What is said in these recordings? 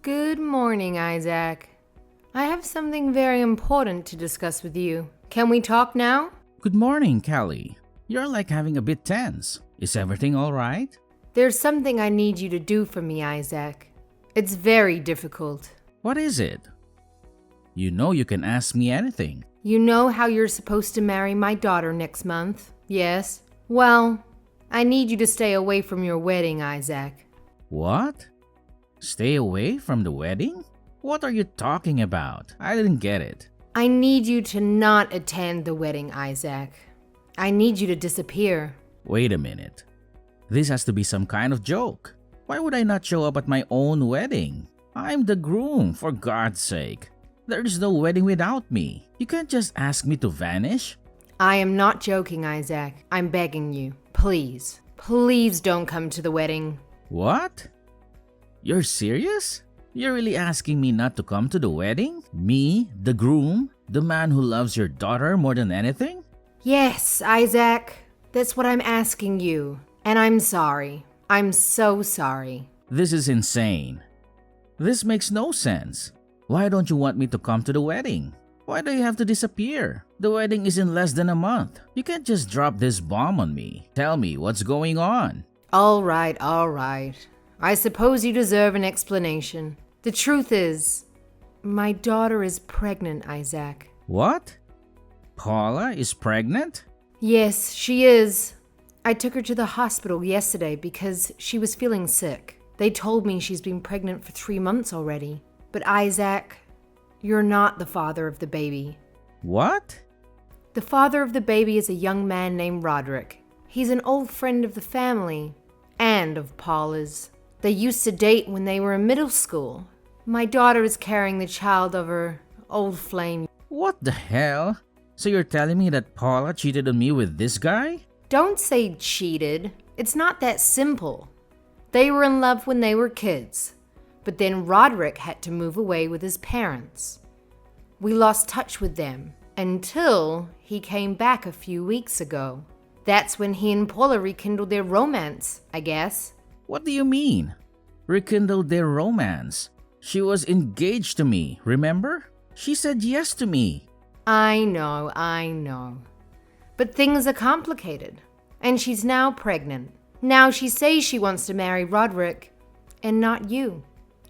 Good morning, Isaac. I have something very important to discuss with you. Can we talk now? Good morning, Callie. You're like having a bit tense. Is everything all right? There's something I need you to do for me, Isaac. It's very difficult. What is it? You know you can ask me anything. You know how you're supposed to marry my daughter next month, yes? Well, I need you to stay away from your wedding, Isaac. What? Stay away from the wedding? What are you talking about? I didn't get it. I need you to not attend the wedding, Isaac. I need you to disappear. Wait a minute. This has to be some kind of joke. Why would I not show up at my own wedding? I'm the groom, for God's sake. There is no wedding without me. You can't just ask me to vanish. I am not joking, Isaac. I'm begging you. Please. Please don't come to the wedding. What? You're serious? You're really asking me not to come to the wedding? Me, the groom, the man who loves your daughter more than anything? Yes, Isaac. That's what I'm asking you. And I'm sorry. I'm so sorry. This is insane. This makes no sense. Why don't you want me to come to the wedding? Why do you have to disappear? The wedding is in less than a month. You can't just drop this bomb on me. Tell me what's going on. All right. I suppose you deserve an explanation. The truth is, my daughter is pregnant, Isaac. What? Paula is pregnant? Yes, she is. I took her to the hospital yesterday because she was feeling sick. They told me she's been pregnant for 3 months already. But Isaac, you're not the father of the baby. What? The father of the baby is a young man named Roderick. He's an old friend of the family and of Paula's. They used to date when they were in middle school. My daughter is carrying the child of her old flame. What the hell? So you're telling me that Paula cheated on me with this guy? Don't say cheated. It's not that simple. They were in love when they were kids. But then Roderick had to move away with his parents. We lost touch with them until he came back a few weeks ago. That's when he and Paula rekindled their romance, I guess. What do you mean? Rekindled their romance? She was engaged to me, remember? She said yes to me. I know. But things are complicated. And she's now pregnant. Now she says she wants to marry Roderick and not you.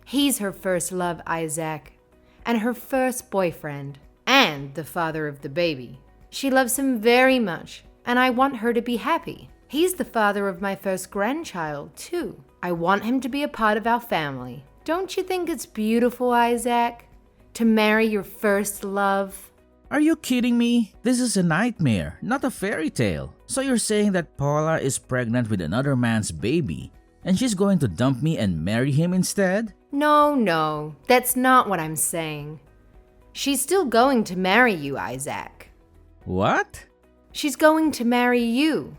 He's her first love, Isaac, and her first boyfriend, and the father of the baby. She loves him very much, and I want her to be happy. He's the father of my first grandchild, too. I want him to be a part of our family. Don't you think it's beautiful, Isaac, to marry your first love? Are you kidding me? This is a nightmare, not a fairy tale. So you're saying that Paula is pregnant with another man's baby, and she's going to dump me and marry him instead? No, that's not what I'm saying. She's still going to marry you, Isaac. What? She's going to marry you.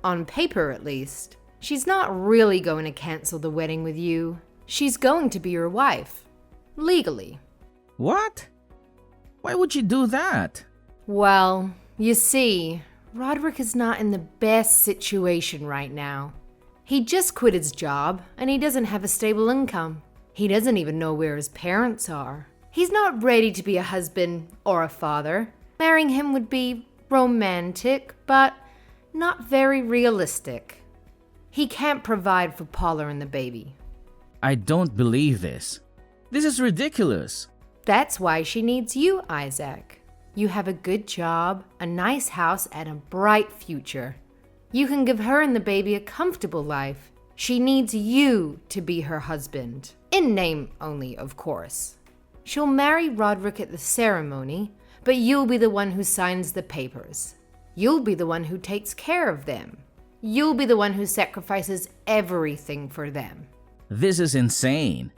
On paper, at least. She's not really going to cancel the wedding with you. She's going to be your wife. Legally. What? Why would you do that? Well, you see, Roderick is not in the best situation right now. He just quit his job, and he doesn't have a stable income. He doesn't even know where his parents are. He's not ready to be a husband or a father. Marrying him would be romantic, but not very realistic. He can't provide for Paula and the baby. I don't believe this. This is ridiculous. That's why she needs you, Isaac. You have a good job, a nice house, and a bright future. You can give her and the baby a comfortable life. She needs you to be her husband. In name only, of course. She'll marry Roderick at the ceremony, but you'll be the one who signs the papers. You'll be the one who takes care of them. You'll be the one who sacrifices everything for them. This is insane.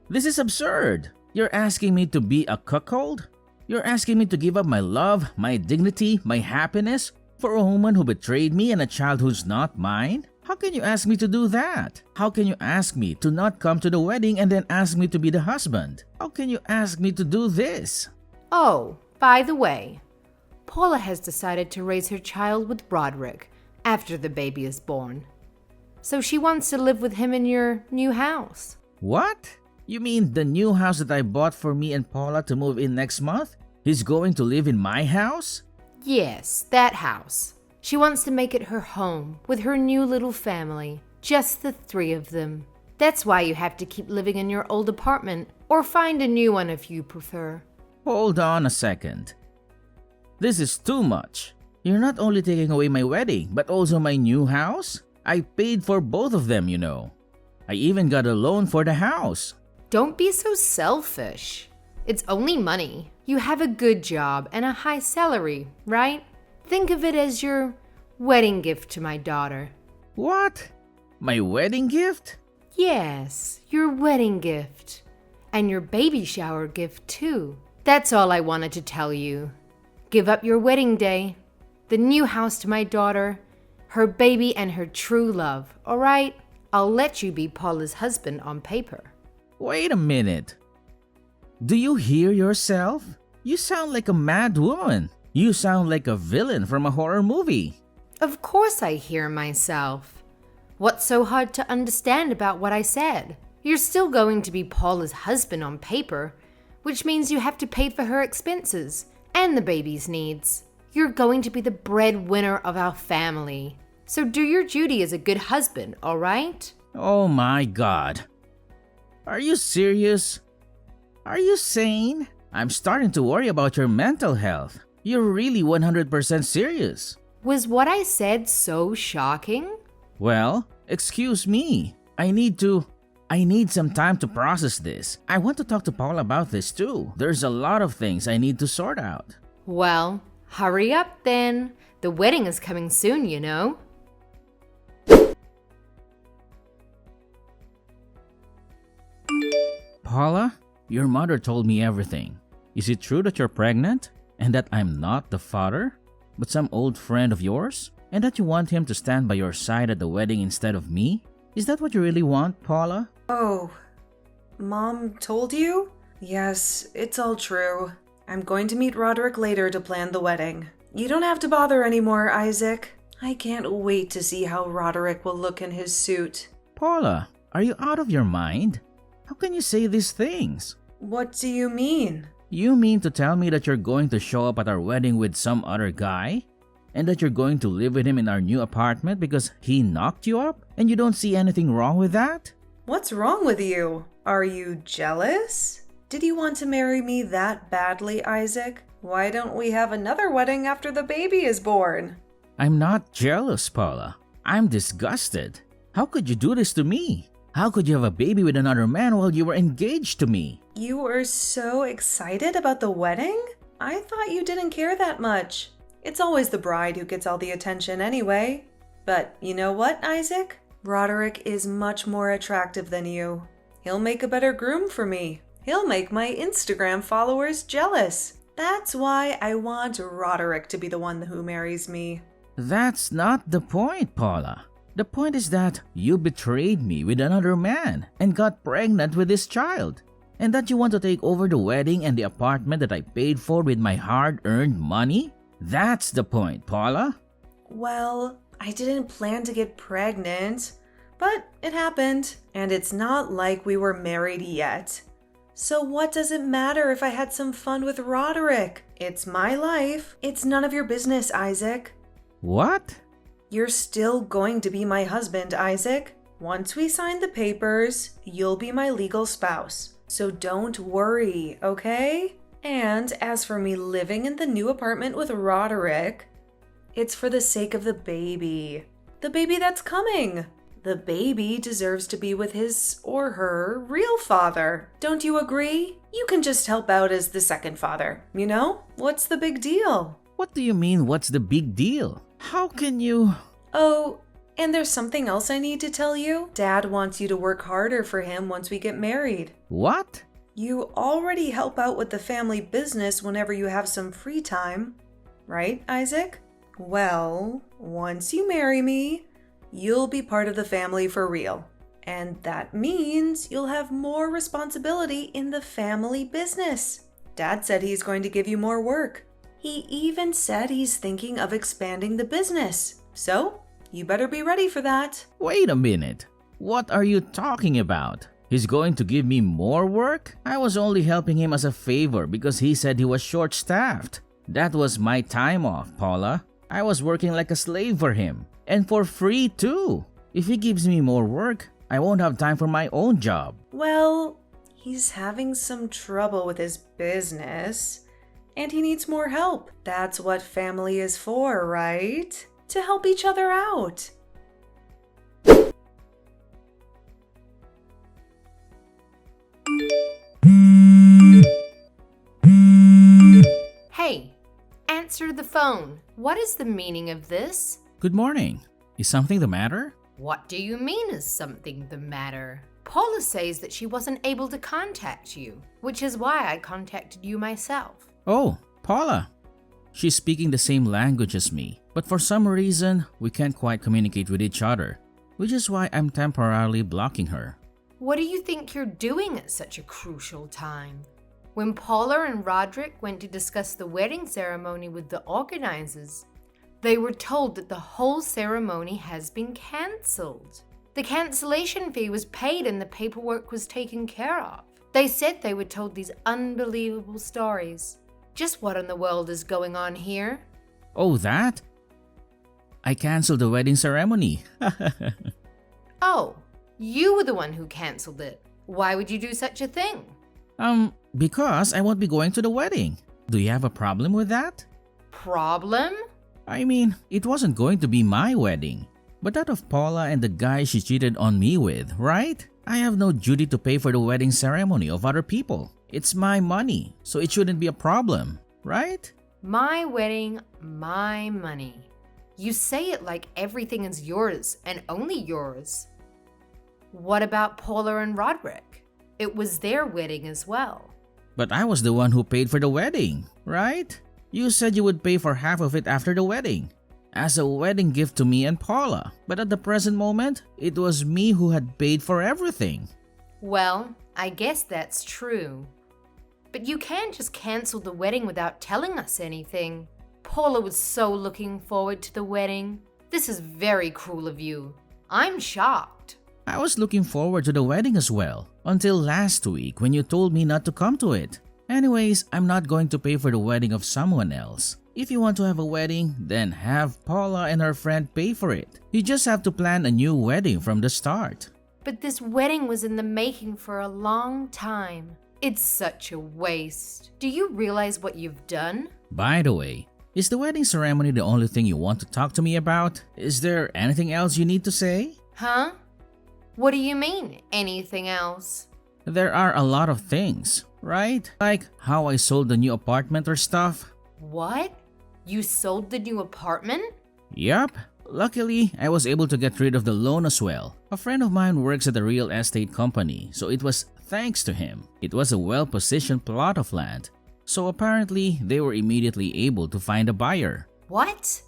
This is absurd. You're asking me to be a cuckold? You're asking me to give up my love, my dignity, my happiness for a woman who betrayed me and a child who's not mine? How can you ask me to do that? How can you ask me to not come to the wedding and then ask me to be the husband? How can you ask me to do this? Oh, by the way, Paula has decided to raise her child with Roderick after the baby is born. So she wants to live with him in your new house. What? You mean the new house that I bought for me and Paula to move in next month? He's going to live in my house? Yes, that house. She wants to make it her home with her new little family, just the three of them. That's why you have to keep living in your old apartment or find a new one if you prefer. Hold on a second. This is too much. You're not only taking away my wedding, but also my new house? I paid for both of them, you know. I even got a loan for the house. Don't be so selfish. It's only money. You have a good job and a high salary, right? Think of it as your wedding gift to my daughter. What? My wedding gift? Yes, your wedding gift. And your baby shower gift too. That's all I wanted to tell you. Give up your wedding day, the new house to my daughter, her baby and her true love, all right? I'll let you be Paula's husband on paper. Wait a minute. Do you hear yourself? You sound like a mad woman. You sound like a villain from a horror movie. Of course I hear myself. What's so hard to understand about what I said? You're still going to be Paula's husband on paper, which means you have to pay for her expenses and the baby's needs. You're going to be the breadwinner of our family. So do your duty as a good husband, all right? Oh my God. Are you serious? Are you sane? I'm starting to worry about your mental health. You're really 100% serious. Was what I said so shocking? Well, excuse me. I need some time to process this. I want to talk to Paula about this too. There's a lot of things I need to sort out. Well, hurry up then. The wedding is coming soon, you know. Paula, your mother told me everything. Is it true that you're pregnant? And that I'm not the father, but some old friend of yours? And that you want him to stand by your side at the wedding instead of me? Is that what you really want, Paula? Oh, Mom told you? Yes, it's all true. I'm going to meet Roderick later to plan the wedding. You don't have to bother anymore, Isaac. I can't wait to see how Roderick will look in his suit. Paula, are you out of your mind? How can you say these things? What do you mean? You mean to tell me that you're going to show up at our wedding with some other guy? And that you're going to live with him in our new apartment because he knocked you up? And you don't see anything wrong with that? What's wrong with you? Are you jealous? Did you want to marry me that badly, Isaac? Why don't we have another wedding after the baby is born? I'm not jealous, Paula. I'm disgusted. How could you do this to me? How could you have a baby with another man while you were engaged to me? You were so excited about the wedding? I thought you didn't care that much. It's always the bride who gets all the attention anyway. But you know what, Isaac? Roderick is much more attractive than you. He'll make a better groom for me. He'll make my Instagram followers jealous. That's why I want Roderick to be the one who marries me. That's not the point, Paula. The point is that you betrayed me with another man and got pregnant with this child. And that you want to take over the wedding and the apartment that I paid for with my hard-earned money? That's the point, Paula. Well, I didn't plan to get pregnant, but it happened. And it's not like we were married yet. So what does it matter if I had some fun with Roderick? It's my life. It's none of your business, Isaac. What? You're still going to be my husband, Isaac. Once we sign the papers, you'll be my legal spouse. So don't worry, okay? And as for me living in the new apartment with Roderick, it's for the sake of the baby. The baby that's coming. The baby deserves to be with his or her real father. Don't you agree? You can just help out as the second father. You know? What's the big deal? What do you mean, what's the big deal? How can you... Oh, and there's something else I need to tell you. Dad wants you to work harder for him once we get married. What? You already help out with the family business whenever you have some free time. Right, Isaac? Well, once you marry me, you'll be part of the family for real. And that means you'll have more responsibility in the family business. Dad said he's going to give you more work. He even said he's thinking of expanding the business. So, you better be ready for that. Wait a minute. What are you talking about? He's going to give me more work? I was only helping him as a favor because he said he was short-staffed. That was my time off, Paula. I was working like a slave for him. And for free too. If he gives me more work, I won't have time for my own job. Well, he's having some trouble with his business, and he needs more help. That's what family is for, right? To help each other out. Hey, answer the phone. What is the meaning of this? Good morning. Is something the matter? What do you mean is something the matter? Paula says that she wasn't able to contact you, which is why I contacted you myself. Oh, Paula. She's speaking the same language as me, but for some reason, we can't quite communicate with each other, which is why I'm temporarily blocking her. What do you think you're doing at such a crucial time? When Paula and Roderick went to discuss the wedding ceremony with the organizers, they were told that the whole ceremony has been cancelled. The cancellation fee was paid and the paperwork was taken care of. They said they were told these unbelievable stories. Just what in the world is going on here? Oh, that? I canceled the wedding ceremony. Oh, you were the one who cancelled it. Why would you do such a thing? Because I won't be going to the wedding. Do you have a problem with that? Problem? I mean, it wasn't going to be my wedding, but that of Paula and the guy she cheated on me with, right? I have no duty to pay for the wedding ceremony of other people. It's my money, so it shouldn't be a problem, right? My wedding, my money. You say it like everything is yours and only yours. What about Paula and Roderick? It was their wedding as well. But I was the one who paid for the wedding, right? You said you would pay for half of it after the wedding, as a wedding gift to me and Paula. But at the present moment, it was me who had paid for everything. Well, I guess that's true. But you can't just cancel the wedding without telling us anything. Paula was so looking forward to the wedding. This is very cruel of you. I'm shocked. I was looking forward to the wedding as well, until last week when you told me not to come to it. Anyways, I'm not going to pay for the wedding of someone else. If you want to have a wedding, then have Paula and her friend pay for it. You just have to plan a new wedding from the start. But this wedding was in the making for a long time. It's such a waste. Do you realize what you've done? By the way, is the wedding ceremony the only thing you want to talk to me about? Is there anything else you need to say? Huh? What do you mean, anything else? There are a lot of things, right? Like how I sold the new apartment or stuff. What? You sold the new apartment? Yup. Luckily, I was able to get rid of the loan as well. A friend of mine works at a real estate company, so it was thanks to him. It was a well-positioned plot of land. So apparently, they were immediately able to find a buyer. What?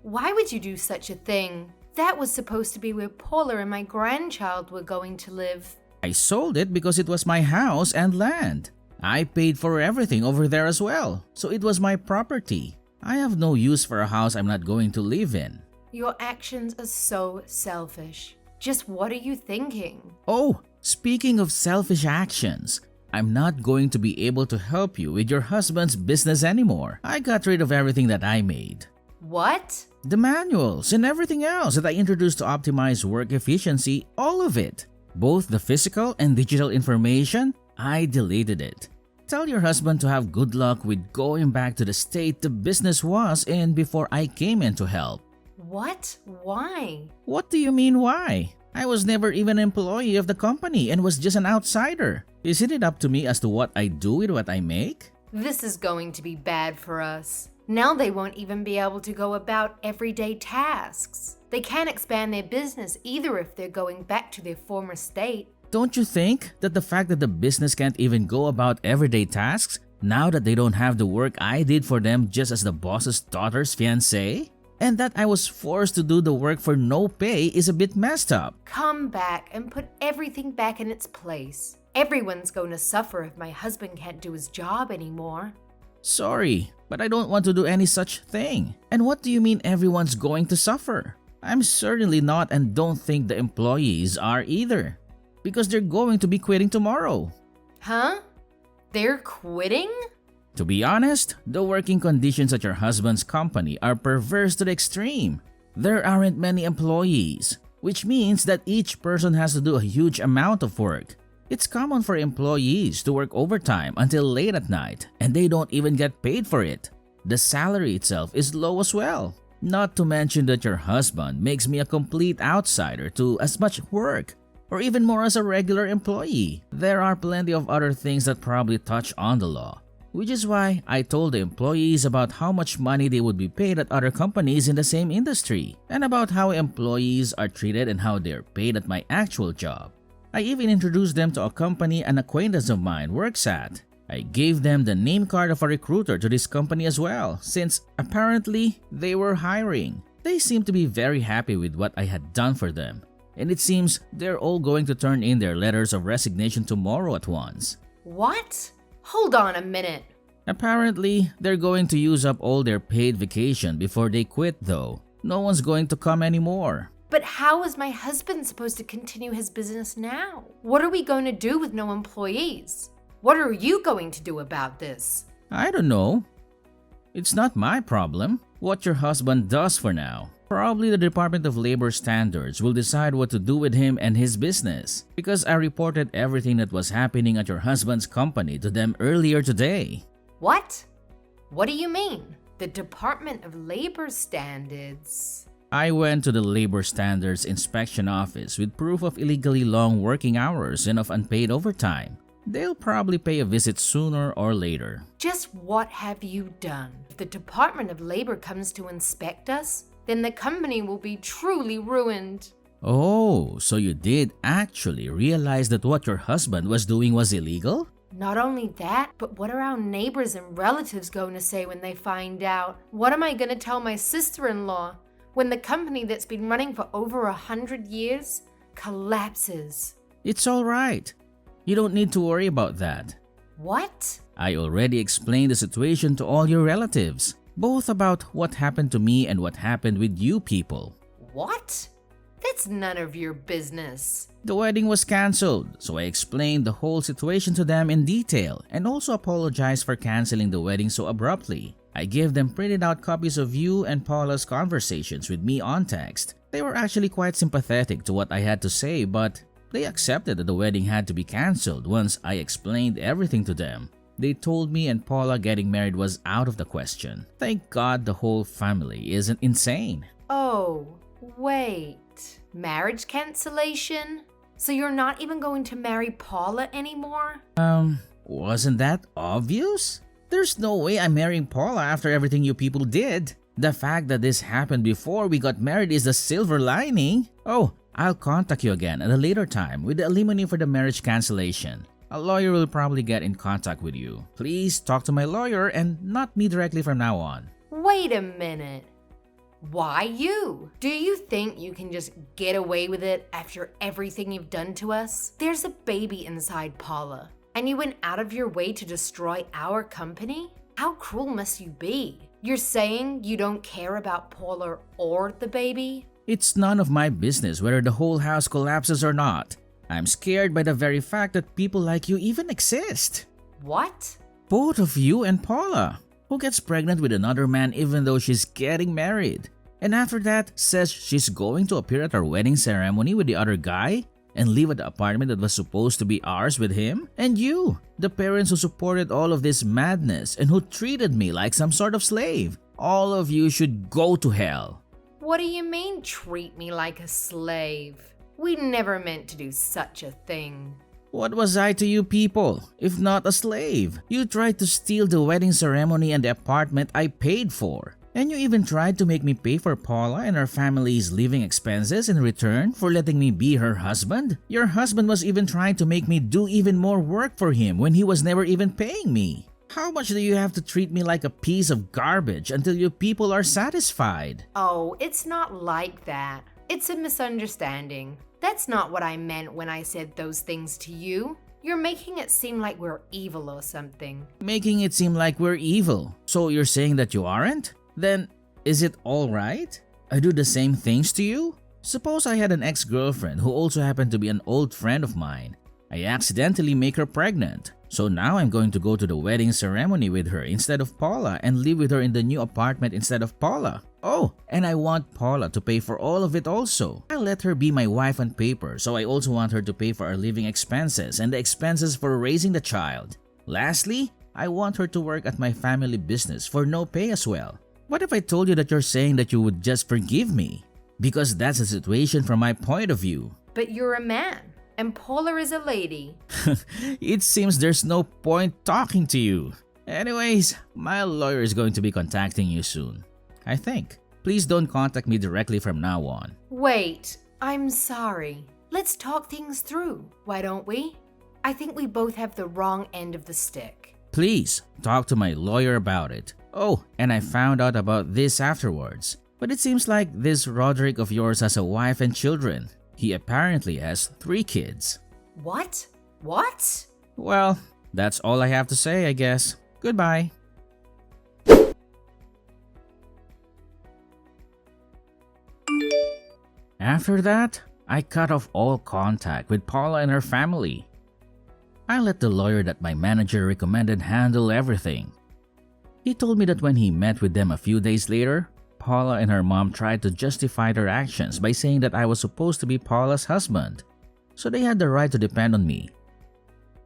Why would you do such a thing? That was supposed to be where Paula and my grandchild were going to live. I sold it because it was my house and land. I paid for everything over there as well, so it was my property. I have no use for a house I'm not going to live in. Your actions are so selfish. Just what are you thinking? Oh, speaking of selfish actions, I'm not going to be able to help you with your husband's business anymore. I got rid of everything that I made. What? The manuals and everything else that I introduced to optimize work efficiency, all of it. Both the physical and digital information, I deleted it. Tell your husband to have good luck with going back to the state the business was in before I came in to help. What? Why? What do you mean why? I was never even an employee of the company and was just an outsider. Isn't it up to me as to what I do with what I make? This is going to be bad for us. Now they won't even be able to go about everyday tasks. They can't expand their business either if they're going back to their former state. Don't you think that the fact that the business can't even go about everyday tasks now that they don't have the work I did for them just as the boss's daughter's fiancé? And that I was forced to do the work for no pay is a bit messed up. Come back and put everything back in its place. Everyone's going to suffer if my husband can't do his job anymore. Sorry, but I don't want to do any such thing. And what do you mean everyone's going to suffer? I'm certainly not and don't think the employees are either. because they're going to be quitting tomorrow. Huh? They're quitting? To be honest, the working conditions at your husband's company are perverse to the extreme. There aren't many employees, which means that each person has to do a huge amount of work. It's common for employees to work overtime until late at night, and they don't even get paid for it. The salary itself is low as well. Not to mention that your husband makes me a complete outsider to as much work, or even more as a regular employee. There are plenty of other things that probably touch on the law, which is why I told the employees about how much money they would be paid at other companies in the same industry, and about how employees are treated and how they're paid at my actual job. I even introduced them to a company an acquaintance of mine works at. I gave them the name card of a recruiter to this company as well, since apparently they were hiring. They seemed to be very happy with what I had done for them, and it seems they're all going to turn in their letters of resignation tomorrow at once. What? Hold on a minute. Apparently, they're going to use up all their paid vacation before they quit though. No one's going to come anymore. But how is my husband supposed to continue his business now? What are we going to do with no employees? What are you going to do about this? I don't know. It's not my problem what your husband does for now. Probably the Department of Labor Standards will decide what to do with him and his business, because I reported everything that was happening at your husband's company to them earlier today. What? What do you mean? The Department of Labor Standards? I went to the Labor Standards Inspection Office with proof of illegally long working hours and of unpaid overtime. They'll probably pay a visit sooner or later. Just what have you done? If the Department of Labor comes to inspect us, then the company will be truly ruined. Oh, so you did actually realize that what your husband was doing was illegal? Not only that, but what are our neighbors and relatives going to say when they find out? What am I going to tell my sister-in-law when the company that's been running for over 100 years collapses? It's all right. You don't need to worry about that. What? I already explained the situation to all your relatives, both about what happened to me and what happened with you people. What? That's none of your business. The wedding was cancelled, so I explained the whole situation to them in detail and also apologized for canceling the wedding so abruptly. I gave them printed out copies of you and Paula's conversations with me on text. They were actually quite sympathetic to what I had to say, but they accepted that the wedding had to be cancelled once I explained everything to them. They told me and Paula getting married was out of the question. Thank God the whole family isn't insane. Oh, wait. Marriage cancellation? So you're not even going to marry Paula anymore? Wasn't that obvious? There's no way I'm marrying Paula after everything you people did. The fact that this happened before we got married is the silver lining. Oh, I'll contact you again at a later time with the alimony for the marriage cancellation. A lawyer will probably get in contact with you. Please talk to my lawyer and not me directly from now on. Wait a minute. Why you? Do you think you can just get away with it after everything you've done to us? There's a baby inside Paula, and you went out of your way to destroy our company? How cruel must you be? You're saying you don't care about Paula or the baby? It's none of my business whether the whole house collapses or not. I'm scared by the very fact that people like you even exist. What? Both of you and Paula, who gets pregnant with another man even though she's getting married. And after that, says she's going to appear at our wedding ceremony with the other guy and live at the apartment that was supposed to be ours with him. And you, the parents who supported all of this madness and who treated me like some sort of slave. All of you should go to hell. What do you mean, treat me like a slave? We never meant to do such a thing. What was I to you people, if not a slave? You tried to steal the wedding ceremony and the apartment I paid for. And you even tried to make me pay for Paula and her family's living expenses in return for letting me be her husband? Your husband was even trying to make me do even more work for him when he was never even paying me. How much do you have to treat me like a piece of garbage until you people are satisfied? Oh, it's not like that. It's a misunderstanding. That's not what I meant when I said those things to you. You're making it seem like we're evil or something. Making it seem like we're evil. So you're saying that you aren't? Then, is it all right? I do the same things to you? Suppose I had an ex-girlfriend who also happened to be an old friend of mine. I accidentally make her pregnant. So now I'm going to go to the wedding ceremony with her instead of Paula and live with her in the new apartment instead of Paula. Oh, and I want Paula to pay for all of it also. I'll let her be my wife on paper, so I also want her to pay for our living expenses and the expenses for raising the child. Lastly, I want her to work at my family business for no pay as well. What if I told you that you're saying that you would just forgive me? Because that's the situation from my point of view. But you're a man, and Paula is a lady. It seems there's no point talking to you. Anyways, my lawyer is going to be contacting you soon, I think. Please don't contact me directly from now on. Wait, I'm sorry. Let's talk things through, why don't we? I think we both have the wrong end of the stick. Please, talk to my lawyer about it. Oh, and I found out about this afterwards. But it seems like this Roderick of yours has a wife and children. He apparently has 3 kids. What? What? Well, that's all I have to say, I guess. Goodbye. After that, I cut off all contact with Paula and her family. I let the lawyer that my manager recommended handle everything. He told me that when he met with them a few days later, Paula and her mom tried to justify their actions by saying that I was supposed to be Paula's husband, so they had the right to depend on me.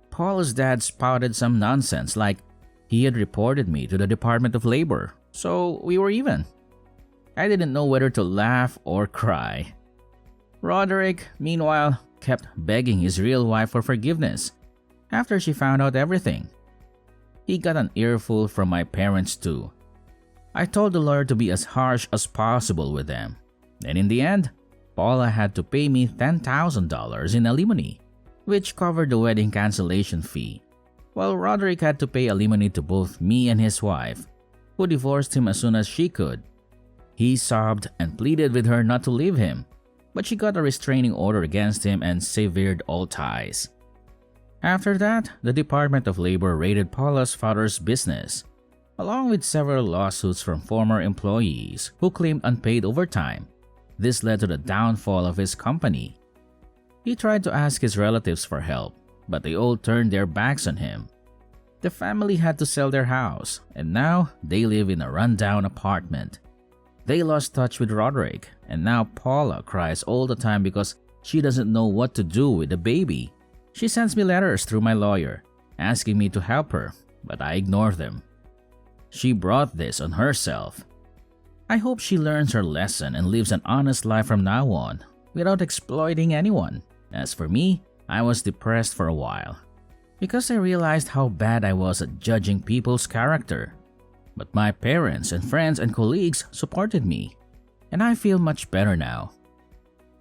Paula's dad spouted some nonsense like he had reported me to the Department of Labor, so we were even. I didn't know whether to laugh or cry. Roderick, meanwhile, kept begging his real wife for forgiveness after she found out everything. He got an earful from my parents too. I told the lawyer to be as harsh as possible with them, and in the end, Paula had to pay me $10,000 in alimony, which covered the wedding cancellation fee, while Roderick had to pay alimony to both me and his wife, who divorced him as soon as she could. He sobbed and pleaded with her not to leave him, but she got a restraining order against him and severed all ties. After that, the Department of Labor raided Paula's father's business, along with several lawsuits from former employees who claimed unpaid overtime. This led to the downfall of his company. He tried to ask his relatives for help, but they all turned their backs on him. The family had to sell their house, and now they live in a rundown apartment. They lost touch with Roderick, and now Paula cries all the time because she doesn't know what to do with the baby. She sends me letters through my lawyer, asking me to help her, but I ignore them. She brought this on herself. I hope she learns her lesson and lives an honest life from now on, without exploiting anyone. As for me, I was depressed for a while, because I realized how bad I was at judging people's character. But my parents and friends and colleagues supported me, and I feel much better now.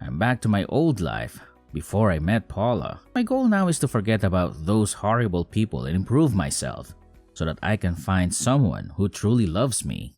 I'm back to my old life, before I met Paula. My goal now is to forget about those horrible people and improve myself, so that I can find someone who truly loves me.